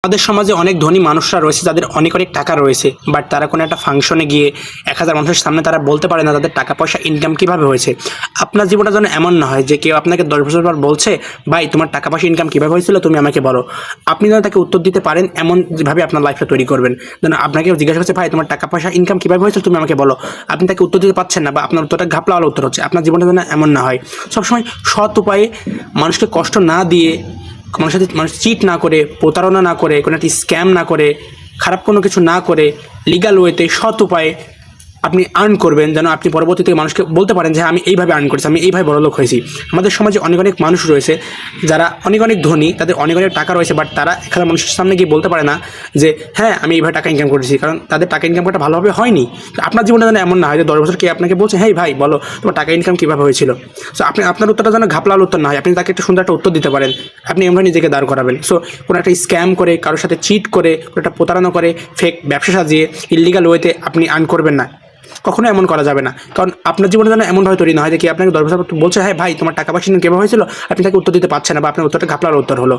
আমাদের সমাজে অনেক ধনী মানুষরা রয়েছে যাদের অনেক অনেক টাকা রয়েছে, বাট তারা কোনো একটা ফাংশনে গিয়ে 1000 মানুষের সামনে তারা বলতে পারে না তাদের টাকা পয়সা ইনকাম কীভাবে হয়েছে। আপনার জীবনটা যেন এমন না হয় যে কেউ আপনাকে 10 বছর পর বলছে, ভাই তোমার টাকা পয়সা ইনকাম কীভাবে হয়েছিল তুমি আমাকে বলো। আপনি যেন তাকে উত্তর দিতে পারেন এমনভাবে আপনার লাইফটা তৈরি করবেন। যেন আপনাকে জিজ্ঞাসা করছে, ভাই তোমার টাকা পয়সা ইনকাম কীভাবে হয়েছিল তুমি আমাকে বলো, আপনি তাকে উত্তর দিতে পারছেন না বা আপনার উত্তরটা ঘাপলাওয়ালা উত্তর হচ্ছে। আপনার জীবনটা যেন এমন না হয়। সবসময় সৎ উপায়ে মানুষকে কষ্ট না দিয়ে, মানুষ চিট না করে, প্রতারণা না করে, কোনো একটি স্ক্যাম না করে, খারাপ কোনো কিছু না করে, লিগ্যাল ওয়েতে সৎ উপায়ে আপনি আর্ন করবেন, যেন আপনি পরবর্তীতে মানুষকে বলতে পারেন যে আমি এইভাবে আর্ন করেছি, আমি এইভাবে বড়লোক হয়েছি। আমাদের সমাজে অনেক অনেক মানুষ রয়েছে যারা অনেক অনেক ধনী, তাদের অনেক অনেক টাকা রয়েছে, বাট তারা 1000 মানুষের সামনে গিয়ে বলতে পারে না যে হ্যাঁ আমি এইভাবে টাকা ইনকাম করেছি, কারণ তাদের টাকা ইনকাম করাটা ভালোভাবে হয়নি। তো আপনার জীবনে যেন এমন না হয় যে 10 বছর কে আপনাকে বলছে, হ্যাঁ ভাই বলো তোমার টাকা ইনকাম কীভাবে হয়েছিল। সো আপনি আপনার উত্তরটা যেন ঘাপলাল উত্তর না হয়, আপনি তাকে একটা সুন্দর একটা উত্তর দিতে পারেন। আপনি এমন নিজেকে দাঁড় করাবেন। সো কোনো একটা স্ক্যাম করে, কারোর সাথে চিট করে, কোনো একটা প্রতারণা করে, ফেক ব্যবসা সাজিয়ে ইললিগাল ওয়েতে আপনি আর্ন করবেন না। কখনো এমন করা যাবে না, কারণ আপনার জীবনে যেন এমনভাবে তৈরি না হয় যে কি আপনাকে 10 বছর বলছে, হ্যাঁ ভাই তোমার টাকা পয়সা কীভাবে হয়েছিল, আপনি তাকে উত্তর দিতে পারছেন না বা আপনার উত্তরটা ঘাপলার উত্তর হলো।